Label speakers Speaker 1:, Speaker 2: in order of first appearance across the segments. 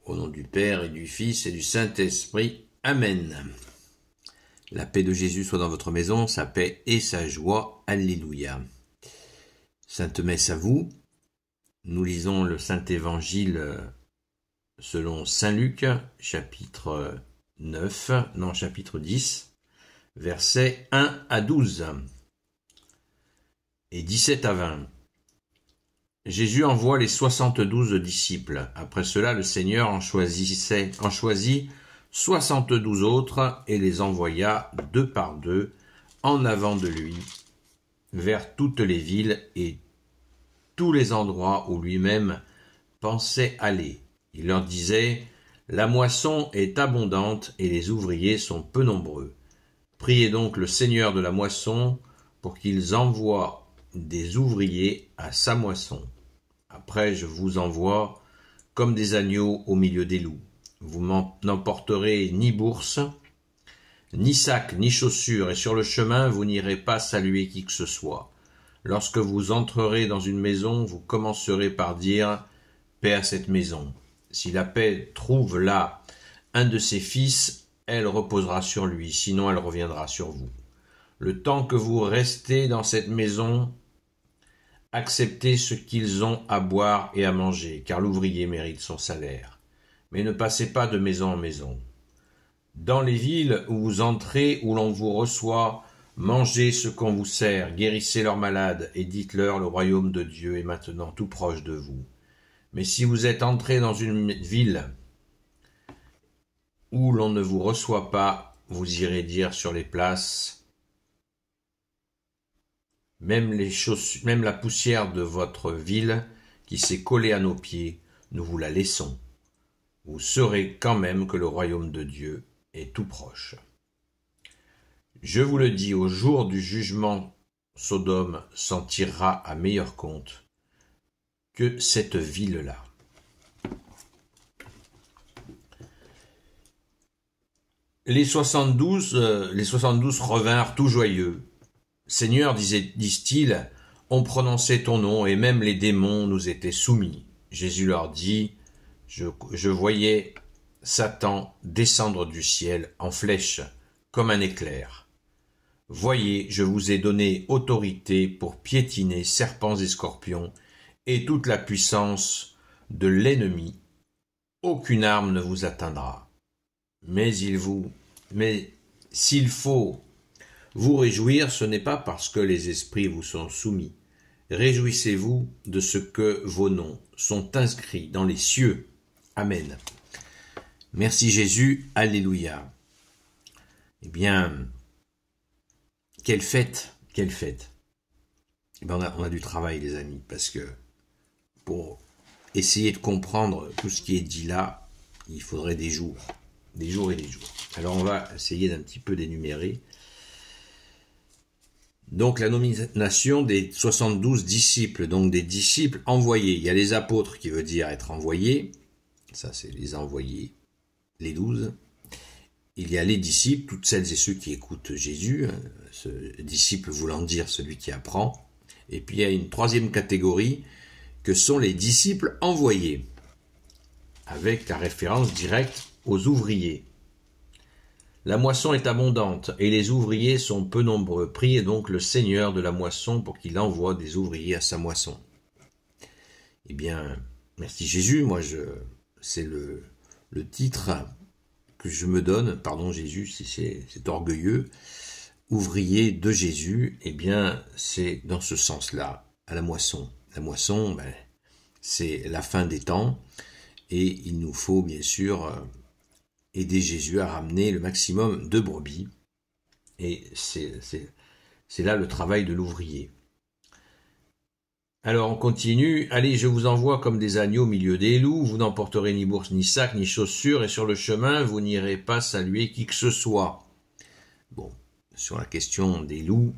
Speaker 1: Au nom du Père et du Fils et du Saint-Esprit. Amen. La paix de Jésus soit dans votre maison, sa paix et sa joie. Alléluia. Sainte Messe à vous. Nous lisons le Saint-Évangile selon Saint Luc, chapitre 10, versets 1 à 12 et 17 à 20. Jésus envoie les 72 disciples. Après cela, le Seigneur en choisit 72 autres et les envoya 2 par 2 en avant de lui vers toutes les villes et tous les endroits où lui-même pensait aller. Il leur disait : « La moisson est abondante et les ouvriers sont peu nombreux. Priez donc le Seigneur de la moisson pour qu'il envoie des ouvriers à sa moisson. Après, je vous envoie comme des agneaux au milieu des loups. Vous n'emporterez ni bourse, ni sac, ni chaussures, et sur le chemin, vous n'irez pas saluer qui que ce soit. Lorsque vous entrerez dans une maison, vous commencerez par dire « Paix à cette maison ». Si la paix trouve là un de ses fils, elle reposera sur lui, sinon elle reviendra sur vous. Le temps que vous restez dans cette maison, acceptez ce qu'ils ont à boire et à manger, car l'ouvrier mérite son salaire. Mais ne passez pas de maison en maison. Dans les villes où vous entrez, où l'on vous reçoit, mangez ce qu'on vous sert, guérissez leurs malades et dites-leur le royaume de Dieu est maintenant tout proche de vous. Mais si vous êtes entré dans une ville où l'on ne vous reçoit pas, vous irez dire sur les places même la poussière de votre ville qui s'est collée à nos pieds, nous vous la laissons. Vous saurez quand même que le royaume de Dieu est tout proche. Je vous le dis, au jour du jugement, Sodome s'en tirera à meilleur compte que cette ville-là. Les 72 revinrent tout joyeux. Seigneur, disent-ils, on prononçait ton nom et même les démons nous étaient soumis. Jésus leur dit, je voyais Satan descendre du ciel en flèche, comme un éclair. Voyez, je vous ai donné autorité pour piétiner serpents et scorpions et toute la puissance de l'ennemi. Aucune arme ne vous atteindra. Mais s'il faut vous réjouir, ce n'est pas parce que les esprits vous sont soumis. Réjouissez-vous de ce que vos noms sont inscrits dans les cieux. Amen. Merci Jésus. Alléluia. Eh bien, quelle fête, quelle fête. Eh bien, on a du travail, les amis, parce que pour essayer de comprendre tout ce qui est dit là, il faudrait des jours et des jours. Alors, on va essayer d'un petit peu d'énumérer. Donc la nomination des 72 disciples, donc des disciples envoyés. Il y a les apôtres qui veut dire être envoyés, ça c'est les envoyés, les 12. Il y a les disciples, toutes celles et ceux qui écoutent Jésus, ce disciple voulant dire celui qui apprend. Et puis il y a une troisième catégorie que sont les disciples envoyés, avec la référence directe aux ouvriers. La moisson est abondante et les ouvriers sont peu nombreux. Priez donc le Seigneur de la moisson pour qu'il envoie des ouvriers à sa moisson. Eh bien, merci Jésus, moi c'est le titre que je me donne, pardon Jésus si c'est orgueilleux, ouvrier de Jésus, eh bien c'est dans ce sens-là, à la moisson. La moisson, c'est la fin des temps et il nous faut bien sûr aider Jésus à ramener le maximum de brebis. Et c'est là le travail de l'ouvrier. Alors on continue. Allez, je vous envoie comme des agneaux au milieu des loups. Vous n'emporterez ni bourse, ni sac, ni chaussures. Et sur le chemin, vous n'irez pas saluer qui que ce soit. Bon, sur la question des loups,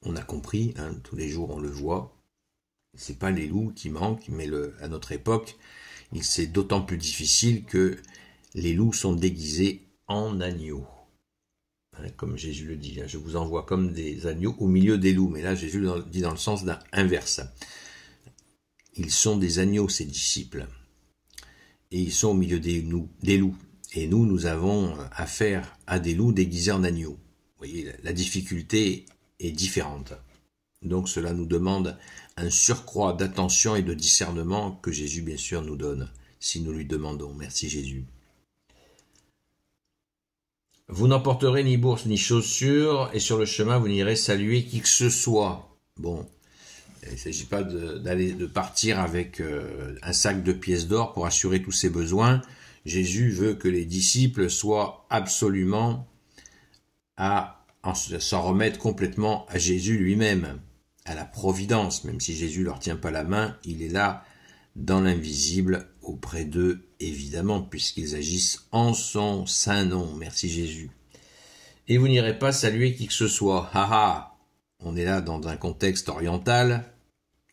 Speaker 1: on a compris, tous les jours on le voit. C'est pas les loups qui manquent, mais à notre époque, c'est d'autant plus difficile que les loups sont déguisés en agneaux. Comme Jésus le dit, je vous envoie comme des agneaux au milieu des loups. Mais là, Jésus le dit dans le sens inverse. Ils sont des agneaux, ces disciples. et ils sont au milieu des loups. Et nous avons affaire à des loups déguisés en agneaux. Vous voyez, la difficulté est différente. Donc cela nous demande un surcroît d'attention et de discernement que Jésus, bien sûr, nous donne, si nous lui demandons. Merci Jésus. Vous n'emporterez ni bourse ni chaussures, et sur le chemin, vous n'irez saluer qui que ce soit. Bon, il ne s'agit pas de partir avec un sac de pièces d'or pour assurer tous ses besoins. Jésus veut que les disciples soient absolument s'en remettre complètement à Jésus lui-même, à la providence. Même si Jésus leur tient pas la main, il est là dans l'invisible auprès d'eux, évidemment, puisqu'ils agissent en son saint nom. Merci Jésus. Et vous n'irez pas saluer qui que ce soit. On est là dans un contexte oriental,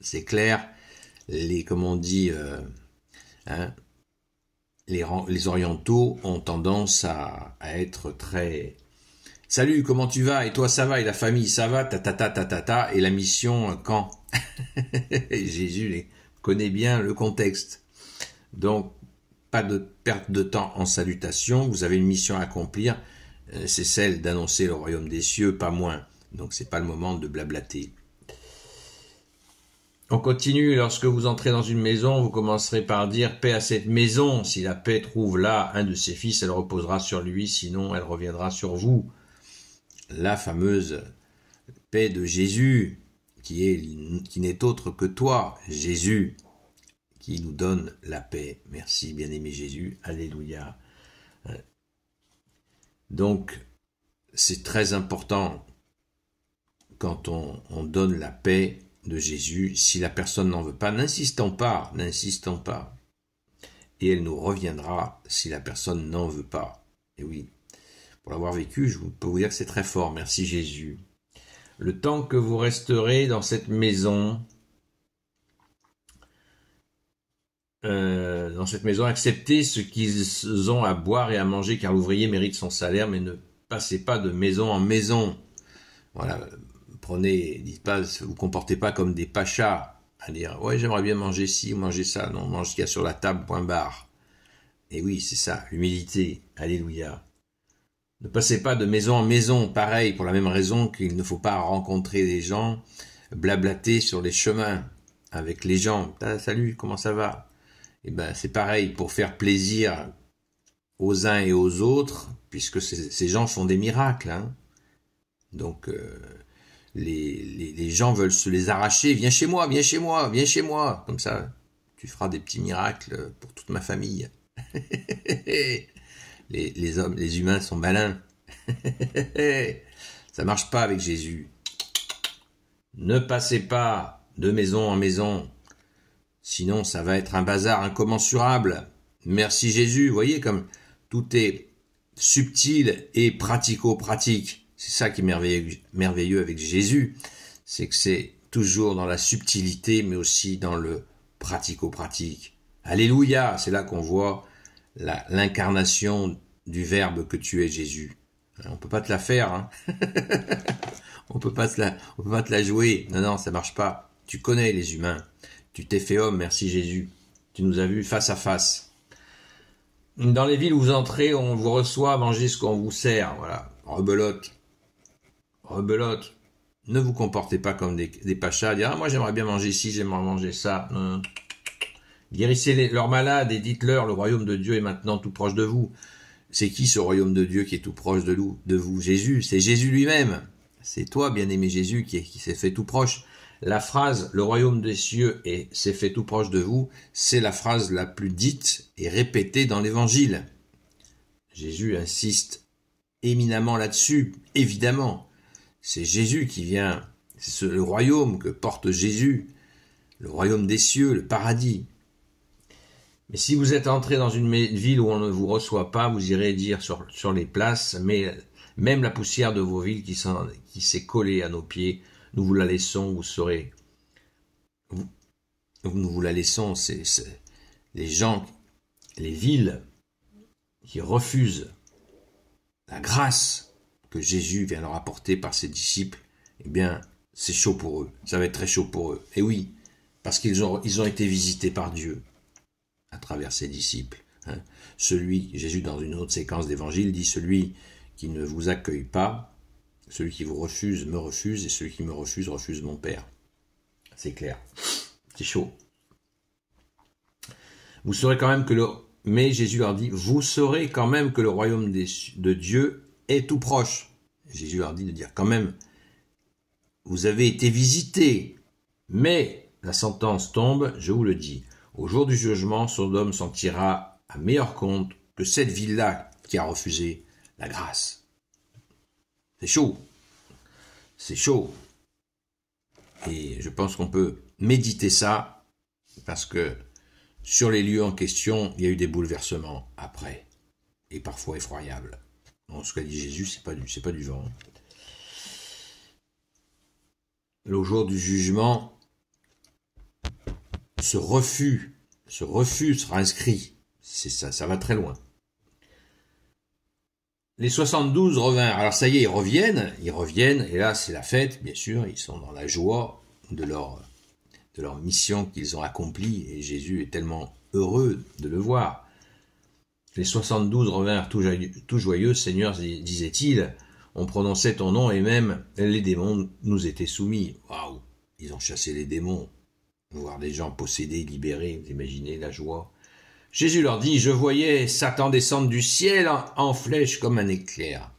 Speaker 1: c'est clair. Comme on dit, les orientaux ont tendance à être très... Salut, comment tu vas? Et toi, ça va? Et la famille, ça va? Et la mission, quand? Jésus connaît bien le contexte. Donc, pas de perte de temps en salutation. Vous avez une mission à accomplir. C'est celle d'annoncer le royaume des cieux, pas moins. Donc, c'est pas le moment de blablater. On continue, lorsque vous entrez dans une maison, vous commencerez par dire « Paix à cette maison ». Si la paix trouve là un de ses fils, elle reposera sur lui, sinon elle reviendra sur vous. La fameuse paix de Jésus, qui n'est autre que toi, Jésus, qui nous donne la paix. Merci, bien-aimé Jésus. Alléluia. Donc, c'est très important quand on donne la paix de Jésus. Si la personne n'en veut pas, n'insistons pas. Et elle nous reviendra si la personne n'en veut pas. Et oui, pour l'avoir vécu, je peux vous dire que c'est très fort. Merci Jésus. Le temps que vous resterez dans cette maison, acceptez ce qu'ils ont à boire et à manger, car l'ouvrier mérite son salaire, mais ne passez pas de maison en maison. Voilà. Dites pas, vous comportez pas comme des pachas, à dire, ouais, j'aimerais bien manger ci ou manger ça. Non, mange ce qu'il y a sur la table, point barre. Et oui, c'est ça, l'humilité. Alléluia. Ne passez pas de maison en maison, pareil, pour la même raison qu'il ne faut pas rencontrer des gens, blablater sur les chemins avec les gens. Salut, comment ça va? Et ben, c'est pareil, pour faire plaisir aux uns et aux autres, puisque ces gens font des miracles, hein. Donc, les gens veulent se les arracher. Viens chez moi. Comme ça, tu feras des petits miracles pour toute ma famille. les humains sont malins. Ça marche pas avec Jésus. Ne passez pas de maison en maison. Sinon, ça va être un bazar incommensurable. Merci Jésus. Vous voyez comme tout est subtil et pratico-pratique. C'est ça qui est merveilleux avec Jésus, c'est que c'est toujours dans la subtilité, mais aussi dans le pratico-pratique. Alléluia, c'est là qu'on voit l'incarnation du Verbe que tu es, Jésus. On peut pas te la faire, hein. on peut pas te la jouer. Non, ça marche pas. Tu connais les humains. Tu t'es fait homme, merci Jésus. Tu nous as vus face à face. Dans les villes où vous entrez, on vous reçoit, mangez ce qu'on vous sert. Voilà, rebelote. Ne vous comportez pas comme des pachas, dire « Ah, moi j'aimerais bien manger ci, j'aimerais manger ça. » Guérissez leurs malades et dites-leur « Le royaume de Dieu est maintenant tout proche de vous. » C'est qui ce royaume de Dieu qui est tout proche de vous? Jésus, c'est Jésus lui-même. C'est toi, bien-aimé Jésus, qui s'est fait tout proche. La phrase « Le royaume des cieux s'est fait tout proche de vous », c'est la phrase la plus dite et répétée dans l'Évangile. Jésus insiste éminemment là-dessus, évidemment. C'est Jésus qui vient, c'est le royaume que porte Jésus, le royaume des cieux, le paradis. Mais si vous êtes entré dans une ville où on ne vous reçoit pas, vous irez dire sur les places, mais même la poussière de vos villes qui s'est collée à nos pieds, nous vous la laissons, nous vous la laissons, c'est les gens, les villes qui refusent la grâce que Jésus vient leur apporter par ses disciples, eh bien, c'est chaud pour eux. Ça va être très chaud pour eux. Et oui, parce qu'ils ont été visités par Dieu à travers ses disciples. Hein. Jésus, dans une autre séquence d'évangile, dit « Celui qui ne vous accueille pas, celui qui vous refuse, me refuse, et celui qui me refuse, refuse mon Père. » C'est clair. C'est chaud. Vous saurez quand même que Mais Jésus leur dit « Vous saurez quand même que le royaume de Dieu est tout proche. » Jésus leur dit de dire quand même « Vous avez été visités, mais la sentence tombe, je vous le dis. Au jour du jugement, Sodome s'en tirera à meilleur compte que cette ville-là qui a refusé la grâce. » C'est chaud. C'est chaud. Et je pense qu'on peut méditer ça, parce que sur les lieux en question, il y a eu des bouleversements après, et parfois effroyables. Bon, ce qu'a dit Jésus, c'est pas du vent. Le jour du jugement, ce refus sera inscrit. C'est ça va très loin. Les 72 revinrent. Alors ça y est, ils reviennent, et là c'est la fête, bien sûr, ils sont dans la joie de leur mission qu'ils ont accomplie, et Jésus est tellement heureux de le voir. Les 72 revinrent tout joyeux, Seigneur, disait-il, on prononçait ton nom, et même les démons nous étaient soumis. Waouh, ils ont chassé les démons, voir des gens possédés, libérés, vous imaginez la joie. Jésus leur dit, je voyais Satan descendre du ciel en flèche comme un éclair.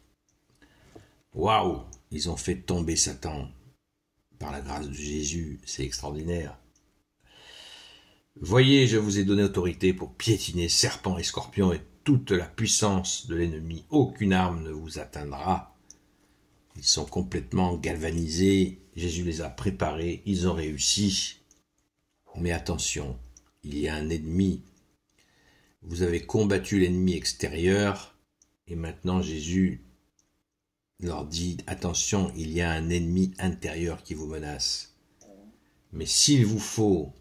Speaker 1: Waouh, ils ont fait tomber Satan. Par la grâce de Jésus, c'est extraordinaire. Voyez, je vous ai donné autorité pour piétiner serpents et scorpions et toute la puissance de l'ennemi. Aucune arme ne vous atteindra. Ils sont complètement galvanisés. Jésus les a préparés. Ils ont réussi. Mais attention, il y a un ennemi. Vous avez combattu l'ennemi extérieur et maintenant Jésus leur dit, attention, il y a un ennemi intérieur qui vous menace. Mais s'il vous faut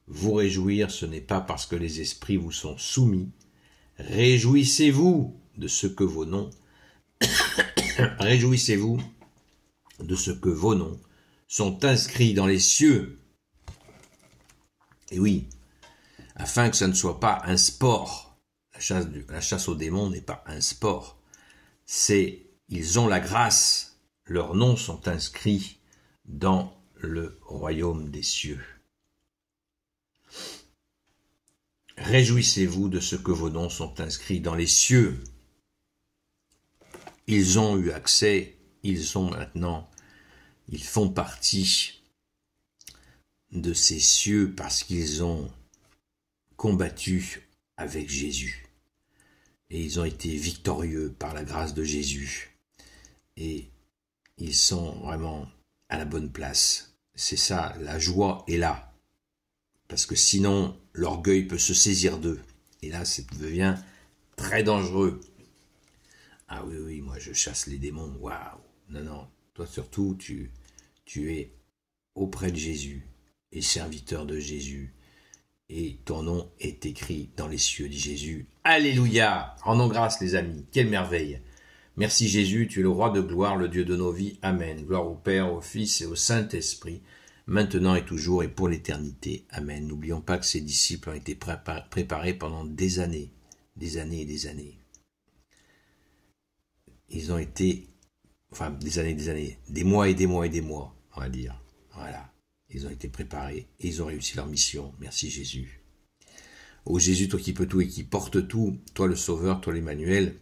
Speaker 1: vous réjouir, ce n'est pas parce que les esprits vous sont soumis. Réjouissez-vous de ce que vos noms réjouissez-vous de ce que vos noms sont inscrits dans les cieux. Et oui, afin que ça ne soit pas un sport. La chasse aux démons n'est pas un sport. Ils ont la grâce, leurs noms sont inscrits dans le royaume des cieux. Réjouissez-vous de ce que vos noms sont inscrits dans les cieux. Ils ont eu accès, ils font partie de ces cieux parce qu'ils ont combattu avec Jésus. Et ils ont été victorieux par la grâce de Jésus. Et ils sont vraiment à la bonne place. C'est ça, la joie est là. Parce que sinon, l'orgueil peut se saisir d'eux. Et là, ça devient très dangereux. Ah oui, moi je chasse les démons. Waouh. Non, toi surtout, tu es auprès de Jésus et serviteur de Jésus. Et ton nom est écrit dans les cieux, dit Jésus. Alléluia! Rendons grâce, les amis. Quelle merveille! Merci Jésus, tu es le roi de gloire, le Dieu de nos vies. Amen. Gloire au Père, au Fils et au Saint-Esprit, maintenant et toujours et pour l'éternité. Amen. N'oublions pas que ces disciples ont été préparés pendant des années et des années. Ils ont été, des années, des mois et des mois et des mois, on va dire. Voilà. Ils ont été préparés et ils ont réussi leur mission. Merci Jésus. Ô Jésus, toi qui peux tout et qui porte tout, toi le Sauveur, toi l'Emmanuel,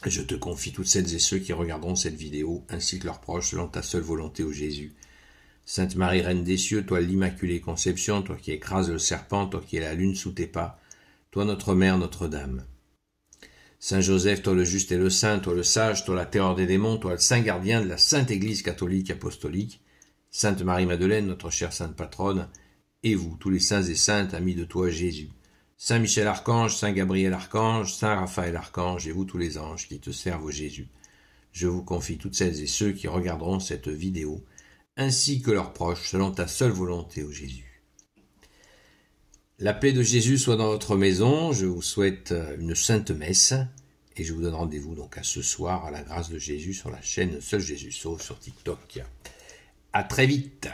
Speaker 1: je te confie toutes celles et ceux qui regarderont cette vidéo, ainsi que leurs proches, selon ta seule volonté, ô Jésus. Sainte Marie, Reine des cieux, toi l'Immaculée Conception, toi qui écrases le serpent, toi qui es la lune sous tes pas, toi notre Mère, Notre-Dame. Saint Joseph, toi le juste et le saint, toi le sage, toi la terreur des démons, toi le saint gardien de la Sainte Église catholique apostolique, Sainte Marie-Madeleine, notre chère sainte patronne, et vous, tous les saints et saintes, amis de toi, Jésus. Saint Michel Archange, Saint Gabriel Archange, Saint Raphaël Archange, et vous tous les anges qui te servent, ô Jésus. Je vous confie toutes celles et ceux qui regarderont cette vidéo, ainsi que leurs proches, selon ta seule volonté, ô Jésus. La paix de Jésus soit dans votre maison, je vous souhaite une sainte messe, et je vous donne rendez-vous donc à ce soir, à la grâce de Jésus, sur la chaîne Seul Jésus Sauve sur TikTok. À très vite.